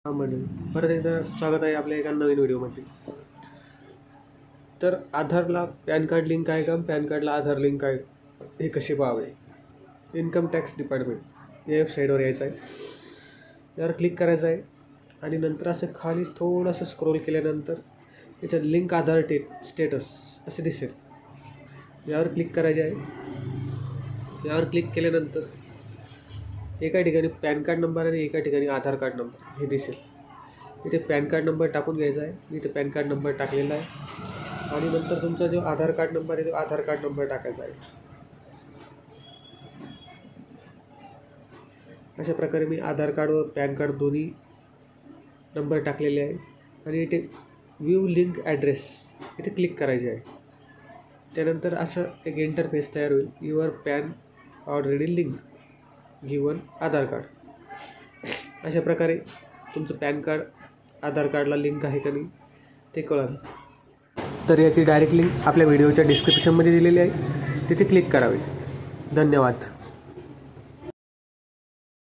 हां मंडळी, परत एकदा स्वागत आहे आपल्या एका नवीन व्हिडिओमध्ये. तर आधारला पॅन कार्ड लिंक आहे का, पॅन कार्डला आधार लिंक आहे हे कसे पाहावे. इन्कम टॅक्स डिपार्टमेंट या वेबसाईटवर यायचं आहे, यावर क्लिक करायचं आहे आणि नंतर असं खाली थोडंसं स्क्रोल केल्यानंतर इथं लिंक आधार स्टेटस असे दिसेल. यावर क्लिक करायचे आहे. यावर क्लिक केल्यानंतर एका ठिकाणी पॅन कार्ड नंबर आणि एका ठिकाणी आधार कार्ड नंबर हे दिसेल. इथे पॅन कार्ड नंबर टाकून घ्यायचा आहे. मी इथे पॅन कार्ड नंबर टाकलेला आहे आणि नंतर तुमचा जो आधार कार्ड नंबर आहे तो आधार कार्ड नंबर टाकायचा आहे. अशा प्रकारे मी आधार कार्ड व पॅन कार्ड दोन्ही नंबर टाकलेले आहे आणि इथे व्ह्यू लिंक ॲड्रेस इथे क्लिक करायचे आहे. त्यानंतर असं एक इंटरफेस तयार होईल. Your pan already link given Aadhaar card. अशा प्रकारे तुमचं पॅन कार्ड आधार कार्डला लिंक आहे का नाही ते कळेल. तर याची डायरेक्ट लिंक आपल्या व्हिडिओच्या डिस्क्रिप्शनमध्ये दिलेली आहे, तिथे क्लिक करावे. धन्यवाद.